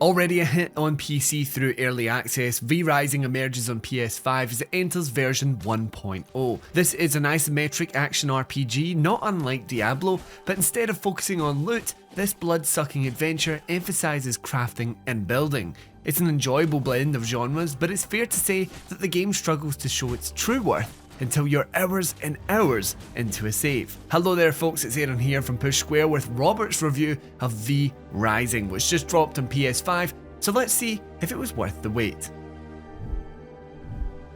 Already a hit on PC through early access, V Rising emerges on PS5 as it enters version 1.0. This is an isometric action RPG not unlike Diablo, but instead of focusing on loot, this blood-sucking adventure emphasises crafting and building. It's an enjoyable blend of genres, but it's fair to say that the game struggles to show its true worth until you're hours and hours into a save. Hello there folks, it's Aaron here from Push Square with Robert's review of V Rising, which just dropped on PS5, so let's see if it was worth the wait.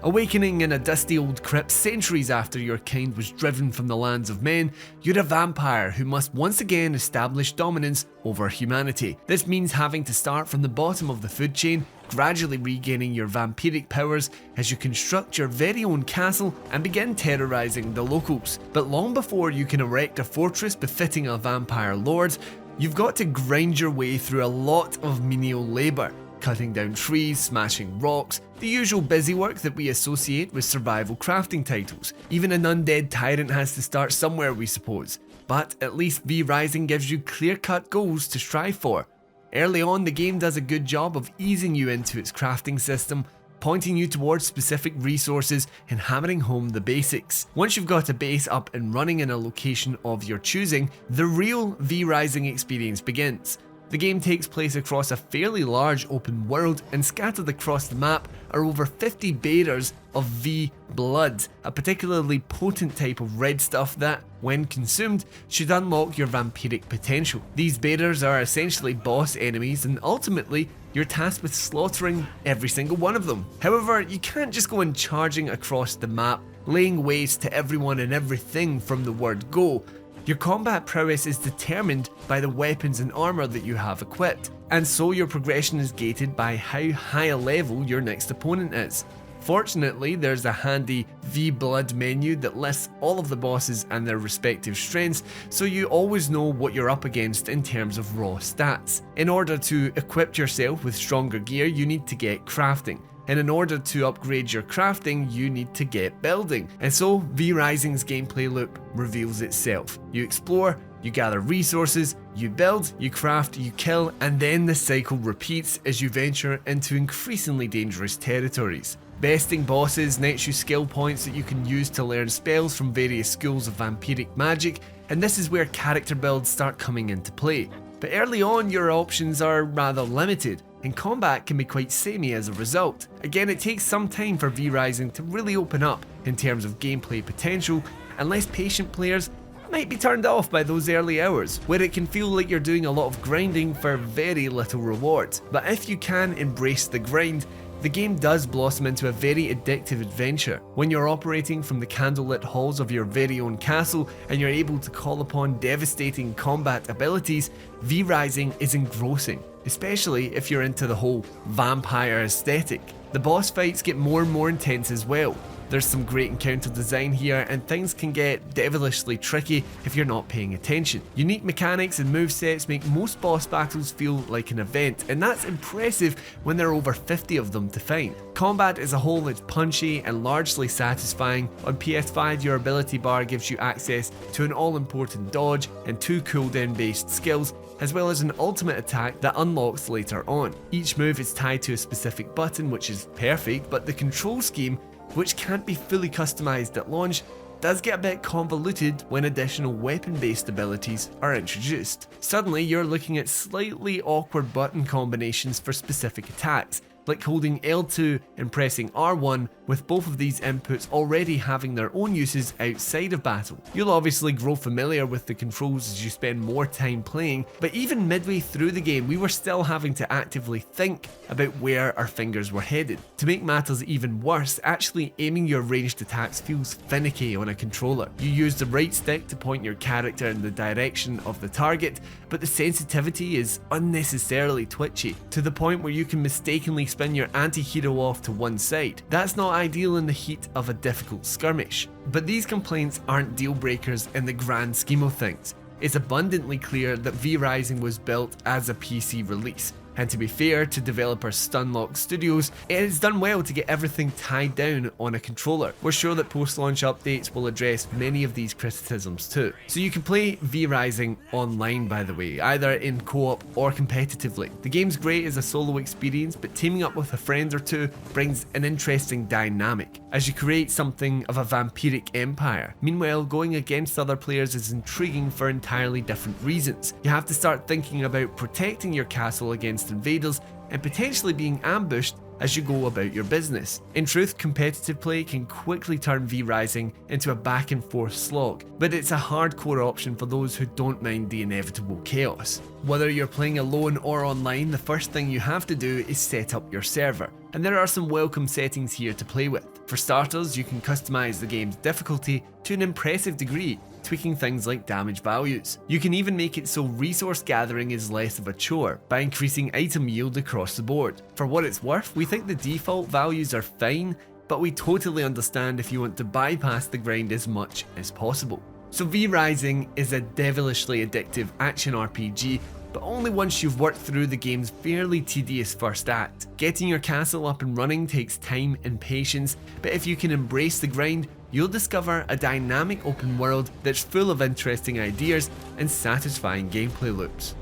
Awakening in a dusty old crypt centuries after your kind was driven from the lands of men, you're a vampire who must once again establish dominance over humanity. This means having to start from the bottom of the food chain, gradually regaining your vampiric powers as you construct your very own castle and begin terrorizing the locals. But long before you can erect a fortress befitting a vampire lord, you've got to grind your way through a lot of menial labour. Cutting down trees, smashing rocks, the usual busy work that we associate with survival crafting titles. Even an undead tyrant has to start somewhere, we suppose. But at least V Rising gives you clear-cut goals to strive for. Early on, the game does a good job of easing you into its crafting system, pointing you towards specific resources and hammering home the basics. Once you've got a base up and running in a location of your choosing, the real V Rising experience begins. The game takes place across a fairly large open world, and scattered across the map are over 50 bearers of V blood, a particularly potent type of red stuff that, when consumed, should unlock your vampiric potential. These bearers are essentially boss enemies, and ultimately you're tasked with slaughtering every single one of them. However, you can't just go in charging across the map, laying waste to everyone and everything from the word go. Your combat prowess is determined by the weapons and armour that you have equipped, and so your progression is gated by how high a level your next opponent is. Fortunately, there's a handy V Blood menu that lists all of the bosses and their respective strengths, so you always know what you're up against in terms of raw stats. In order to equip yourself with stronger gear, you need to get crafting. And in order to upgrade your crafting, you need to get building. And so V Rising's gameplay loop reveals itself. You explore, you gather resources, you build, you craft, you kill, and then the cycle repeats as you venture into increasingly dangerous territories. Besting bosses nets you skill points that you can use to learn spells from various schools of vampiric magic, and this is where character builds start coming into play. But early on, your options are rather limited, and combat can be quite samey as a result. Again, it takes some time for V Rising to really open up in terms of gameplay potential, and less patient players might be turned off by those early hours, where it can feel like you're doing a lot of grinding for very little reward. But if you can embrace the grind, the game does blossom into a very addictive adventure. When you're operating from the candlelit halls of your very own castle and you're able to call upon devastating combat abilities, V Rising is engrossing, especially if you're into the whole vampire aesthetic. The boss fights get more and more intense as well. There's some great encounter design here, and things can get devilishly tricky if you're not paying attention. Unique mechanics and movesets make most boss battles feel like an event, and that's impressive when there are over 50 of them to find. Combat as a whole is punchy and largely satisfying. On PS5, your ability bar gives you access to an all-important dodge and 2 cooldown based skills, as well as an ultimate attack that unlocks later on. Each move is tied to a specific button, which is perfect, but the control scheme, which can't be fully customized at launch, does get a bit convoluted when additional weapon-based abilities are introduced. Suddenly, you're looking at slightly awkward button combinations for specific attacks, like holding L2 and pressing R1, with both of these inputs already having their own uses outside of battle. You'll obviously grow familiar with the controls as you spend more time playing, but even midway through the game we were still having to actively think about where our fingers were headed. To make matters even worse, actually aiming your ranged attacks feels finicky on a controller. You use the right stick to point your character in the direction of the target, but the sensitivity is unnecessarily twitchy, to the point where you can mistakenly spin your anti-hero off to one side. That's not ideal in the heat of a difficult skirmish. But these complaints aren't deal breakers in the grand scheme of things. It's abundantly clear that V Rising was built as a PC release, And to be fair to developer Stunlock Studios, it has done well to get everything tied down on a controller. We're sure that post-launch updates will address many of these criticisms too. So you can play V Rising online, by the way, either in co-op or competitively. The game's great as a solo experience, but teaming up with a friend or two brings an interesting dynamic as you create something of a vampiric empire. Meanwhile, going against other players is intriguing for entirely different reasons. You have to start thinking about protecting your castle against invaders and potentially being ambushed as you go about your business. In truth, competitive play can quickly turn V Rising into a back and forth slog, but it's a hardcore option for those who don't mind the inevitable chaos. Whether you're playing alone or online, the first thing you have to do is set up your server, and there are some welcome settings here to play with. For starters, you can customize the game's difficulty to an impressive degree, tweaking things like damage values. You can even make it so resource gathering is less of a chore by increasing item yield across the board. For what it's worth, we think the default values are fine, but we totally understand if you want to bypass the grind as much as possible. So V Rising is a devilishly addictive action RPG, but only once you've worked through the game's fairly tedious first act. Getting your castle up and running takes time and patience, but if you can embrace the grind, you'll discover a dynamic open world that's full of interesting ideas and satisfying gameplay loops.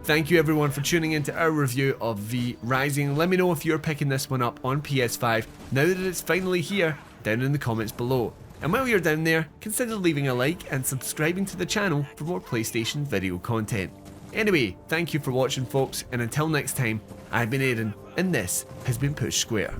Thank you everyone for tuning into our review of V Rising. Let me know if you're picking this one up on PS5 now that it's finally here down in the comments below. And while you're down there, consider leaving a like and subscribing to the channel for more PlayStation video content. Anyway, thank you for watching folks, and until next time, I've been Aaron, and this has been Push Square.